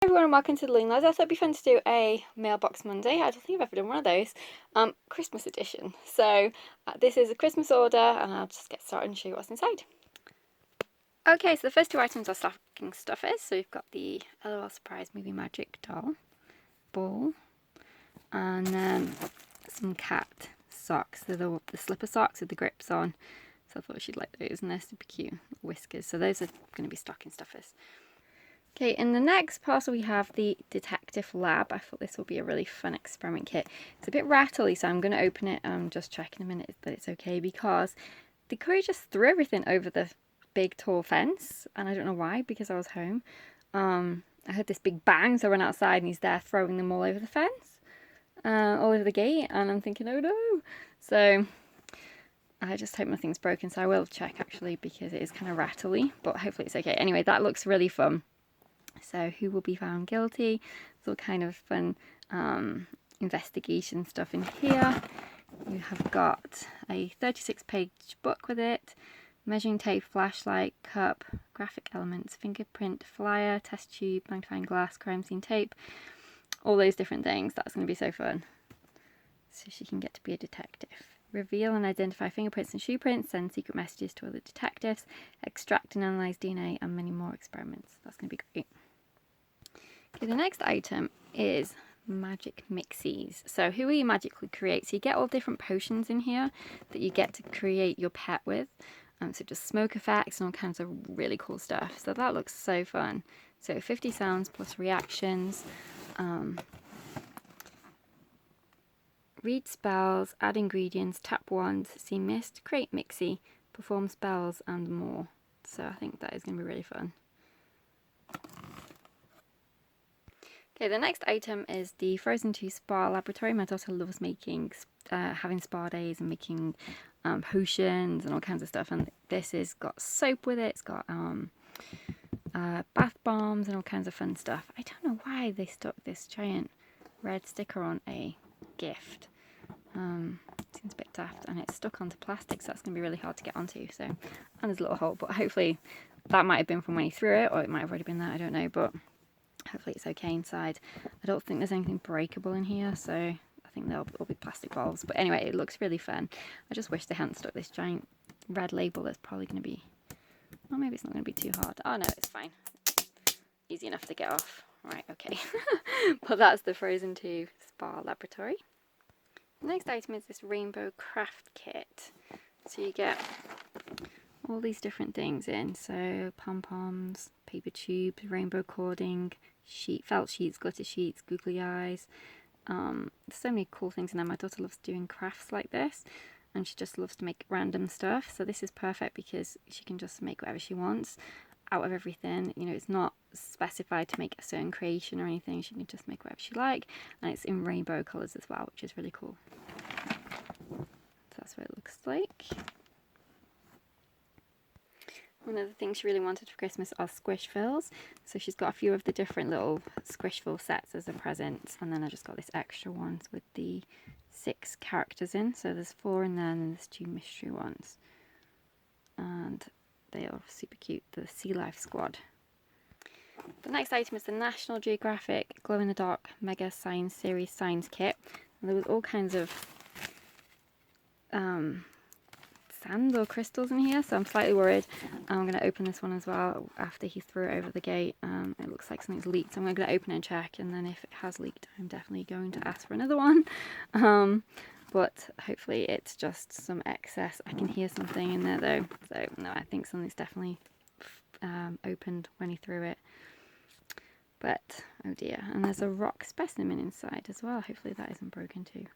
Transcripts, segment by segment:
Hey everyone and welcome to the Learning Ladder. I thought it'd be fun to do a Mailbox Monday. I don't think I've ever done one of those. Christmas edition. So this is a Christmas order and I'll just get started and show you what's inside. Okay, so the first two items are stocking stuffers. So we've got the LOL Surprise Movie Magic doll, ball, and then some cat socks. They're the slipper socks with the grips on. So I thought she'd like those and they're super cute. Whiskers. So those are going to be stocking stuffers. Okay, in the next parcel we have the Detective Lab. I thought this will be a really fun experiment kit. It's a bit rattly, so I'm going to open it and just check in a minute that it's okay, because the courier just threw everything over the big tall fence, and I don't know why, because I was home. I heard this big bang, so I went outside and he's there throwing them all over the fence, all over the gate, and I'm thinking, oh no! So I just hope nothing's broken, so I will check actually, because it is kind of rattly, but hopefully it's okay. Anyway, that looks really fun. So who will be found guilty? It's all kind of fun investigation stuff in here. You have got a 36-page book with it, measuring tape, flashlight, cup, graphic elements, fingerprint, flyer, test tube, magnifying glass, crime scene tape, all those different things. That's going to be so fun. So she can get to be a detective. Reveal and identify fingerprints and shoe prints, send secret messages to other detectives, extract and analyse DNA, and many more experiments. That's going to be great. Okay, the next item is magic mixies. So who will you magically create? So you get all different potions in here that you get to create your pet with. So just smoke effects and all kinds of really cool stuff. So that looks so fun. So 50 sounds plus reactions. Read spells, add ingredients, tap wands, see mist, create mixie, perform spells, and more. So I think that is going to be really fun. Okay, the next item is the Frozen 2 Spa Laboratory. My daughter loves making, having spa days and making potions and all kinds of stuff. And this has got soap with it. It's got bath bombs and all kinds of fun stuff. I don't know why they stuck this giant red sticker on a gift. Seems a bit daft, and it's stuck onto plastic, so that's going to be really hard to get onto. So, and there's a little hole, but hopefully that might have been from when he threw it, or it might have already been there. I don't know, but hopefully it's okay inside. I don't think there's anything breakable in here, so I think they'll all be plastic balls. But anyway, it looks really fun. I just wish they hadn't stuck this giant red label that's probably going to be... Well, maybe it's not going to be too hard. Oh no, it's fine. Easy enough to get off. Right, okay. But that's the Frozen 2 Spa Laboratory. The next item is this rainbow craft kit. So you get all these different things in. So pom-poms, paper tubes, rainbow cording, felt sheets, glitter sheets, googly eyes. There's so many cool things in there. My daughter loves doing crafts like this, and she just loves to make random stuff. So this is perfect because she can just make whatever she wants out of everything. You know, it's not specified to make a certain creation or anything. She can just make whatever she like, and it's in rainbow colours as well, which is really cool. So that's what it looks like. One of the things she really wanted for Christmas are Squishvilles. So she's got a few of the different little Squishville sets as a present, and then I just got this extra ones with the 6 characters in. So there's 4 in there, and then there's 2 mystery ones. And they are super cute, the Sea Life Squad. The next item is the National Geographic Glow-in-the-Dark Mega Science Series Science Kit. And there was all kinds of sand or crystals in here, so I'm slightly worried. I'm going to open this one as well after he threw it over the gate. It looks like something's leaked, so I'm going to open it and check, and then if it has leaked, I'm definitely going to ask for another one. But hopefully it's just some excess. I can hear something in there though, so no, I think something's definitely opened when he threw it. But oh dear, and there's a rock specimen inside as well. Hopefully that isn't broken too.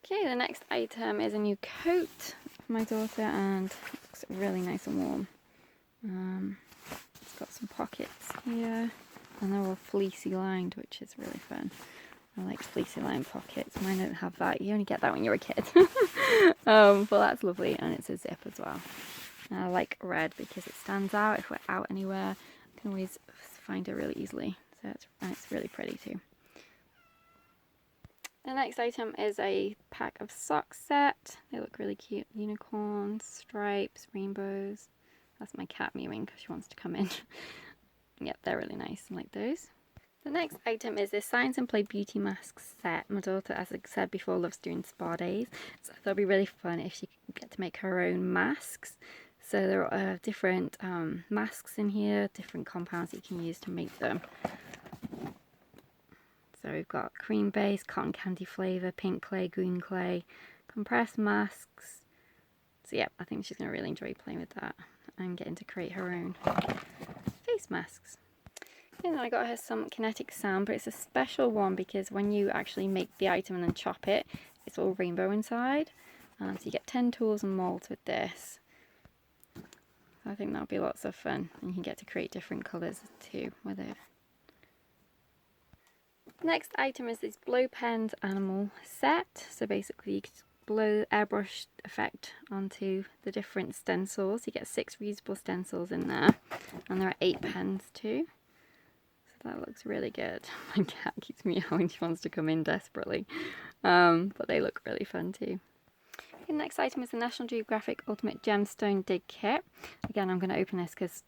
Okay, the next item is a new coat for my daughter, and it looks really nice and warm. It's got some pockets here, and they're all fleecy lined, which is really fun. I like fleecy lined pockets. Mine don't have that. You only get that when you're a kid. But that's lovely, and it's a zip as well. And I like red because it stands out. If we're out anywhere, I can always find it really easily. So it's really pretty too. The next item is a pack of socks set. They look really cute. Unicorns, stripes, rainbows. That's my cat mewing because she wants to come in. Yep, they're really nice. I like those. The next item is this Science and Play beauty mask set. My daughter, as I said before, loves doing spa days, so I thought it'd be really fun if she could get to make her own masks. So there are different masks in here, different compounds that you can use to make them. So we've got cream base, cotton candy flavour, pink clay, green clay, compressed masks. So yeah, I think she's going to really enjoy playing with that and getting to create her own face masks. And then I got her some Kinetic Sand, but it's a special one because when you actually make the item and then chop it, it's all rainbow inside. So you get 10 tools and molds with this. So I think that'll be lots of fun, and you can get to create different colours too with it. Next item is this blow pens animal set. So basically you can blow airbrush effect onto the different stencils. You get 6 reusable stencils in there, and there are 8 pens too. That looks really good. My cat keeps meowing, she wants to come in desperately. But they look really fun too. The next item is the National Geographic Ultimate Gemstone Dig Kit. Again, I'm going to open this because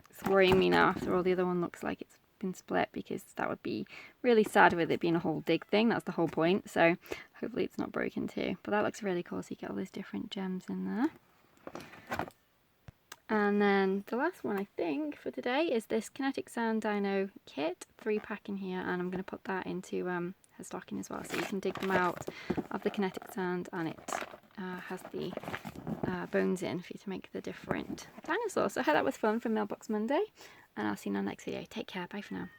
it's worrying me now after all the other one looks like it's been split, because that would be really sad with it being a whole dig thing. That's the whole point. So hopefully it's not broken too. But that looks really cool. So you get all those different gems in there. And then the last one I think for today is this Kinetic Sand Dino kit, 3-pack in here, and I'm going to put that into her stocking as well, so you can dig them out of the Kinetic Sand, and it has the bones in for you to make the different dinosaurs. So I hope that was fun for Mailbox Monday, and I'll see you in our next video. Take care, bye for now.